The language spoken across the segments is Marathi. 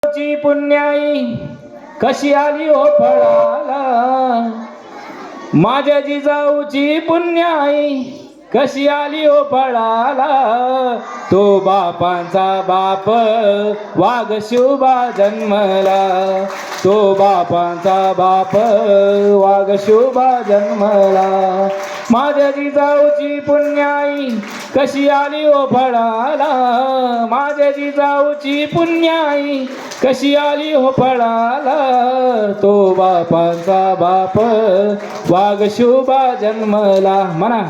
ची पुण्याई कशी आली हो फळाला, माझ्या जिजाऊची पुण्याई कशी आली हो फळाला. तो बापांचा बाप वाघ शिवबा जन्मला, तो बापांचा बाप वाघ शिवबा जन्मला. माझ्या जिजाऊची पुण्याई कशी आली हो फळाला, माझ्या जिजाऊची पुण्याई कशी आली हो फळाला. तो बापांचा बाप वाघ शिवबा जन्मला. म्हणा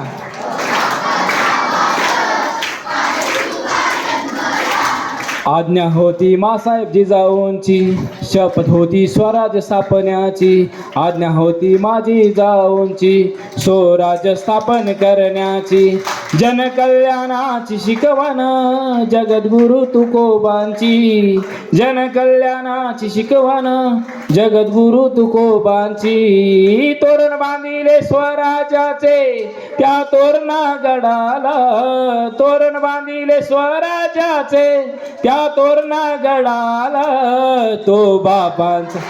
आज्ञा होती मासाहेब जिजाऊंची, शपथ होती स्वराज्य स्थापण्याची. आज्ञा होती माझी जिजाऊंची, स्वराज्य स्थापन करण्याची. जनकल्याणाची शिकवण जगद्गुरु तुकोबांची, जनकल्याणाची शिकवण जगद्गुरु तुकोबांची. तोरण बांधिले स्वराज्याचे त्या तोरणा गडाला, तोरण बांधिले स्वराज्याचे त्या तोरणा गडाला. तो बापांचा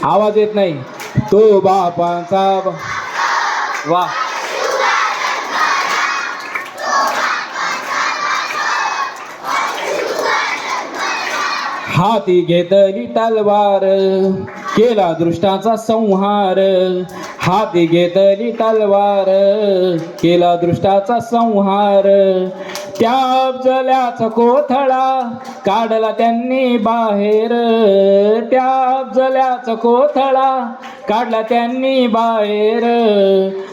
आवाज येत नाही. तो बापांचा वा हाती घेतली तलवार केला दृष्टाचा संहार, हाती घेतली तलवार केला दृष्टाचा संहार. त्या अफजल्याचा कोथळा काढला त्यांनी बाहेर, त्या अफजल्याचा कोथळा काढला त्यांनी बाहेर.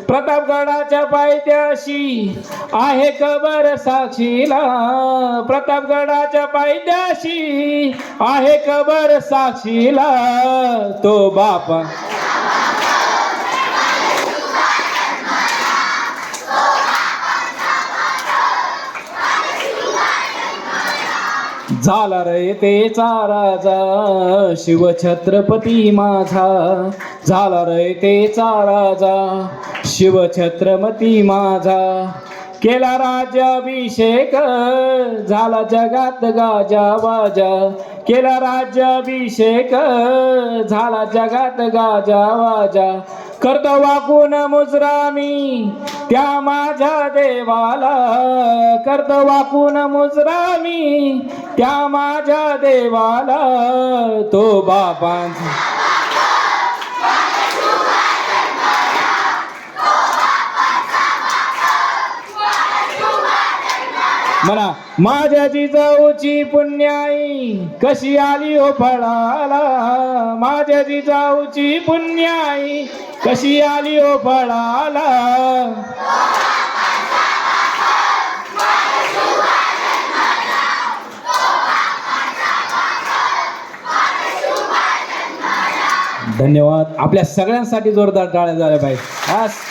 प्रतापगडाच्या पायथ्याशी आहे कबर साक्षीला, प्रतापगडाच्या पायथ्याशी आहे कबर साक्षीला. तो बापा झाला रे तेचा राजा शिवछत्रपती माझा, झाला रे तेचा राजा शिवछत्रपती माझा. केला राज्याभिषेक झाला जगात गाजा वाजा, केला राज्याभिषेक झाला जगात गाजा वाजा. करतो वाकून मुजरा मी त्या माझ्या देवाला, करतो वाकून मुजरा मी त्या माझ्या देवाला. तो बापांचा म्हणा माझ्या जिजाऊची पुण्याई कशी आली हो फळाला, माझ्या जिजाऊची पुण्याई कशी आली हो फळाला. धन्यवाद. आपल्या सगळ्यांसाठी जोरदार टाळ्या झाल्या पाहिजे.